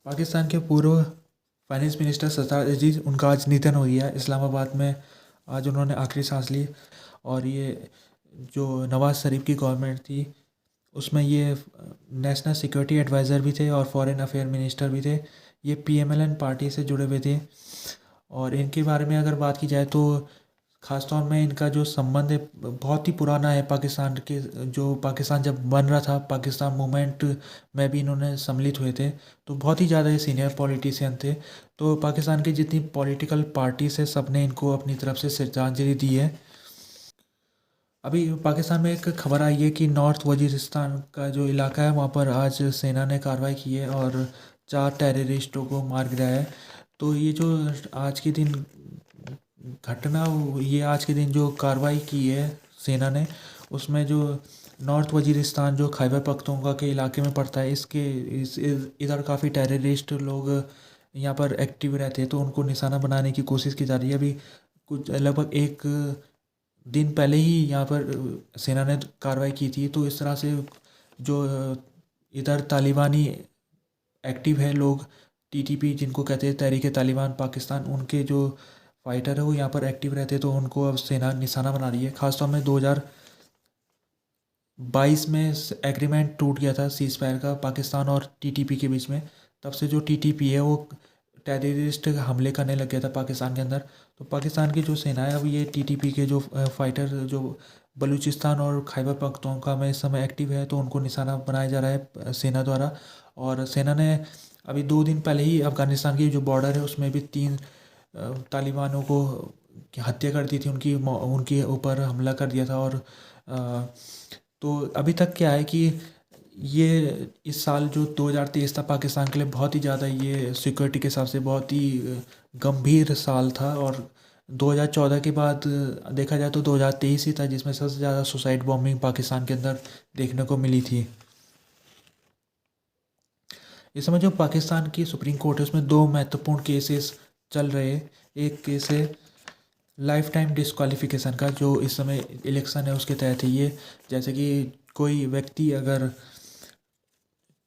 पाकिस्तान के पूर्व finance minister सरताज अजीज उनका आज निधन हो गया इस्लामाबाद में। आज उन्होंने आखिरी सांस ली। और ये जो नवाज़ शरीफ की गवर्नमेंट थी उसमें ये नेशनल सिक्योरिटी एडवाइज़र भी थे और फॉरेन अफेयर मिनिस्टर भी थे। ये पीएमएलएन पार्टी से जुड़े हुए थे। और इनके बारे में अगर बात की जाए तो ख़ास तौर में इनका जो संबंध है बहुत ही पुराना है पाकिस्तान के। जो पाकिस्तान जब बन रहा था, पाकिस्तान मूवमेंट में भी इन्होंने सम्मिलित हुए थे। तो बहुत ही ज़्यादा ये सीनियर पॉलिटिशियन थे। तो पाकिस्तान की जितनी पॉलिटिकल पार्टीज है सब ने इनको अपनी तरफ से श्रद्धांजलि दी है। अभी पाकिस्तान में एक खबर आई है कि नॉर्थ वजीरिस्तान का जो इलाका है वहाँ पर आज सेना ने कार्रवाई की है और 4 टेररिस्टों को मार गिराया है। तो ये जो आज के दिन घटना ये आज के दिन जो कार्रवाई की है सेना ने, उसमें जो नॉर्थ वजीरिस्तान जो खैबर पख्तूनख्वा के इलाके में पड़ता है, इधर काफ़ी टेररिस्ट लोग यहाँ पर एक्टिव रहते हैं। तो उनको निशाना बनाने की कोशिश की जा रही है। अभी कुछ लगभग एक दिन पहले ही यहाँ पर सेना ने कार्रवाई की थी। तो इस तरह से जो इधर तालिबानी एक्टिव है लोग, टीटीपी जिनको कहते हैं तहरीक तालिबान पाकिस्तान, उनके जो फाइटर है वो यहाँ पर एक्टिव रहते हैं। तो उनको अब सेना निशाना बना रही है। खासतौर में 2022 में एग्रीमेंट टूट गया था सीज़ फायर का पाकिस्तान और टीटीपी के बीच में। तब से जो टीटीपी है वो टेररिस्ट हमले करने लग गया था पाकिस्तान के अंदर। तो पाकिस्तान की जो सेना है अब ये टीटीपी के जो फाइटर जो बलूचिस्तान और खैबर पख्तूनख्वा में इस समय एक्टिव है, तो उनको निशाना बनाया जा रहा है सेना द्वारा। और सेना ने अभी 2 दिन पहले ही अफ़गानिस्तान की जो बॉर्डर है उसमें भी 3 तालिबानों को की हत्या कर दी थी, उनके ऊपर हमला कर दिया था। और तो अभी तक क्या है कि ये इस साल जो 2023 था पाकिस्तान के लिए बहुत ही ज़्यादा ये सिक्योरिटी के हिसाब से बहुत ही गंभीर साल था। और 2014 के बाद देखा जाए तो 2023 ही था जिसमें सबसे ज़्यादा सुसाइड बॉम्बिंग पाकिस्तान के अंदर देखने को मिली थी। इस समय जो पाकिस्तान की सुप्रीम कोर्ट है उसमें 2 महत्वपूर्ण केसेस चल रहे हैं। एक केस है लाइफ टाइम डिस्क्वालिफिकेशन का, जो इस समय इलेक्शन है उसके तहत है ये। जैसे कि कोई व्यक्ति अगर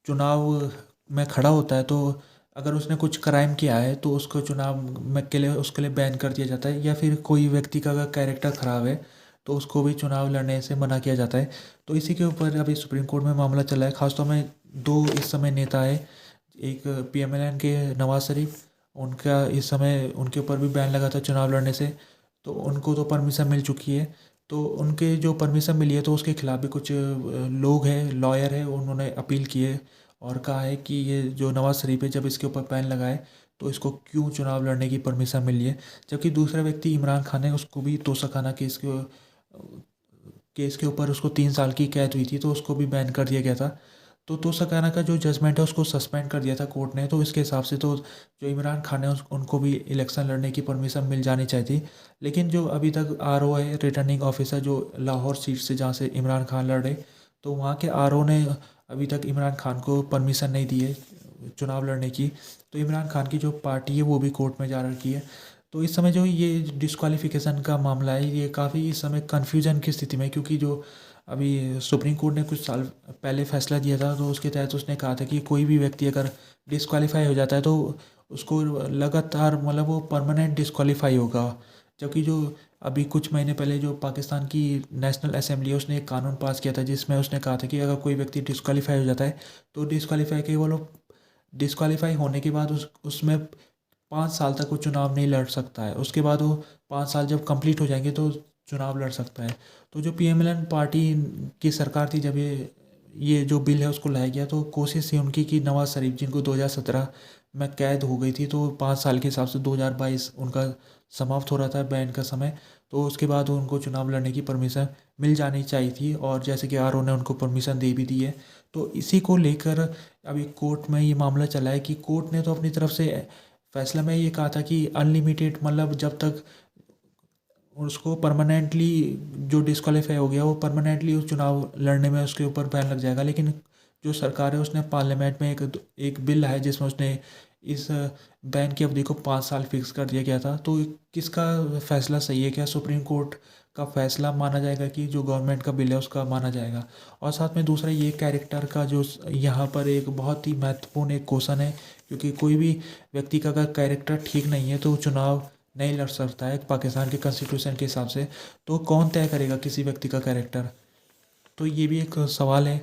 चुनाव में खड़ा होता है तो अगर उसने कुछ क्राइम किया है तो उसको चुनाव में के लिए उसके लिए बैन कर दिया जाता है। या फिर कोई व्यक्ति का अगर कैरेक्टर ख़राब है तो उसको भी चुनाव लड़ने से मना किया जाता है। तो इसी के ऊपर अभी सुप्रीम कोर्ट में मामला चला है। खासतौर में 2 इस समय नेता है, एक पीएमएलएन के नवाज शरीफ, उनका इस समय उनके ऊपर भी बैन लगा था चुनाव लड़ने से। तो उनको तो परमिशन मिल चुकी है। तो उनके जो परमिशन मिली है तो उसके खिलाफ भी कुछ लोग हैं, लॉयर है, उन्होंने अपील की है। और कहा है कि ये जो नवाज शरीफ है जब इसके ऊपर बैन लगाए तो इसको क्यों चुनाव लड़ने की परमिशन मिली है। जबकि दूसरा व्यक्ति इमरान खान है, उसको भी तोशाखाना केस के ऊपर उसको 3 साल की कैद हुई थी, तो उसको भी बैन कर दिया गया था। तो तोशाखाना का जो जजमेंट है उसको सस्पेंड कर दिया था कोर्ट ने। तो इसके हिसाब से तो जो इमरान खान है उनको भी इलेक्शन लड़ने की परमिशन मिल जानी चाहिए थी। लेकिन जो अभी तक आरओ है, रिटर्निंग ऑफिसर, जो लाहौर सीट से जहाँ से इमरान खान लड़े, तो वहाँ के आरओ ने अभी तक इमरान खान को परमिशन नहीं दी है चुनाव लड़ने की। तो इमरान खान की जो पार्टी है वो भी कोर्ट में जा रखी है। तो इस समय जो ये डिस्क्वालिफिकेशन का मामला है ये काफ़ी इस समय कन्फ्यूजन की स्थिति में है, क्योंकि जो अभी सुप्रीम कोर्ट ने कुछ साल पहले फैसला दिया था तो उसके तहत उसने कहा था कि कोई भी व्यक्ति अगर डिस्क्वालीफाई हो जाता है तो उसको लगातार मतलब वो परमानेंट डिस्क्वालीफाई होगा। जबकि जो अभी कुछ महीने पहले जो पाकिस्तान की नेशनल असेंबली है उसने एक कानून पास किया था जिसमें उसने कहा था कि अगर कोई व्यक्ति डिस्क्वालीफाई हो जाता है तो डिस्क्वालीफाई होने के बाद उसमें 5 साल तक वो चुनाव नहीं लड़ सकता है। उसके बाद वो 5 साल जब कंप्लीट हो जाएंगे तो चुनाव लड़ सकता है। तो जो पीएमएलएन पार्टी की सरकार थी जब ये जो बिल है उसको लाया गया, तो कोशिश थी उनकी कि नवाज शरीफ जिनको 2017 में कैद हो गई थी, तो 5 साल के हिसाब से 2022 उनका समाप्त हो रहा था बैन का समय, तो उसके बाद उनको चुनाव लड़ने की परमिशन मिल जानी चाहिए थी। और जैसे कि आरओ ने उनको परमिशन दे भी दी है। तो इसी को लेकर अभी कोर्ट में ये मामला चला है कि कोर्ट ने तो अपनी तरफ से फैसला में ये कहा था कि अनलिमिटेड, मतलब जब तक उसको परमानेंटली जो डिस्क्वालीफाई हो गया वो परमानेंटली उस चुनाव लड़ने में उसके ऊपर बैन लग जाएगा। लेकिन जो सरकार है उसने पार्लियामेंट में एक बिल है जिसमें उसने इस बैन की अवधि को 5 साल फिक्स कर दिया गया था। तो किसका फैसला सही है? क्या सुप्रीम कोर्ट का फैसला माना जाएगा कि जो गवर्नमेंट का बिल है उसका माना जाएगा? और साथ में दूसरा ये कैरेक्टर का जो यहाँ पर एक बहुत ही महत्वपूर्ण एक क्वेश्चन है, क्योंकि कोई भी व्यक्ति का अगर कैरेक्टर ठीक नहीं है तो वो चुनाव नहीं लड़ सकता है पाकिस्तान के कॉन्स्टिट्यूशन के हिसाब से। तो कौन तय करेगा किसी व्यक्ति का कैरेक्टर? तो ये भी एक सवाल है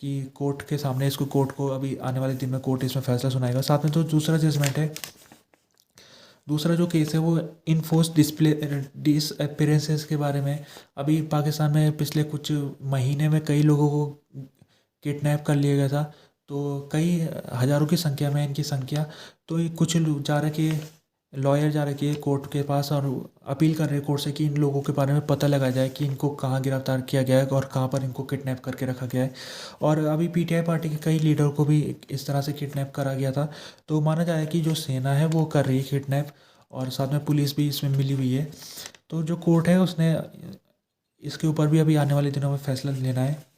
कि कोर्ट के सामने, इसको कोर्ट को अभी आने वाले दिन में कोर्ट इसमें फैसला सुनाएगा। साथ में तो दूसरा जजमेंट है, दूसरा जो केस है वो इनफोर्स डिसअपीयरेंसेस के बारे में। अभी पाकिस्तान में पिछले कुछ महीने में कई लोगों को किडनैप कर लिया गया था। तो कई हज़ारों की संख्या में इनकी संख्या। तो ये कुछ लोग जा रखे, लॉयर जा रखे हैं कोर्ट के पास और अपील कर रहे हैं कोर्ट से कि इन लोगों के बारे में पता लगाया जाए कि इनको कहाँ गिरफ्तार किया गया है और कहाँ पर इनको किडनैप करके रखा गया है। और अभी पीटीआई पार्टी के कई लीडर को भी इस तरह से किडनैप करा गया था। तो माना जाए कि जो सेना है वो कर रही है किडनैप, और साथ में पुलिस भी इसमें मिली हुई है। तो जो कोर्ट है उसने इसके ऊपर भी अभी आने वाले दिनों में फैसला लेना है।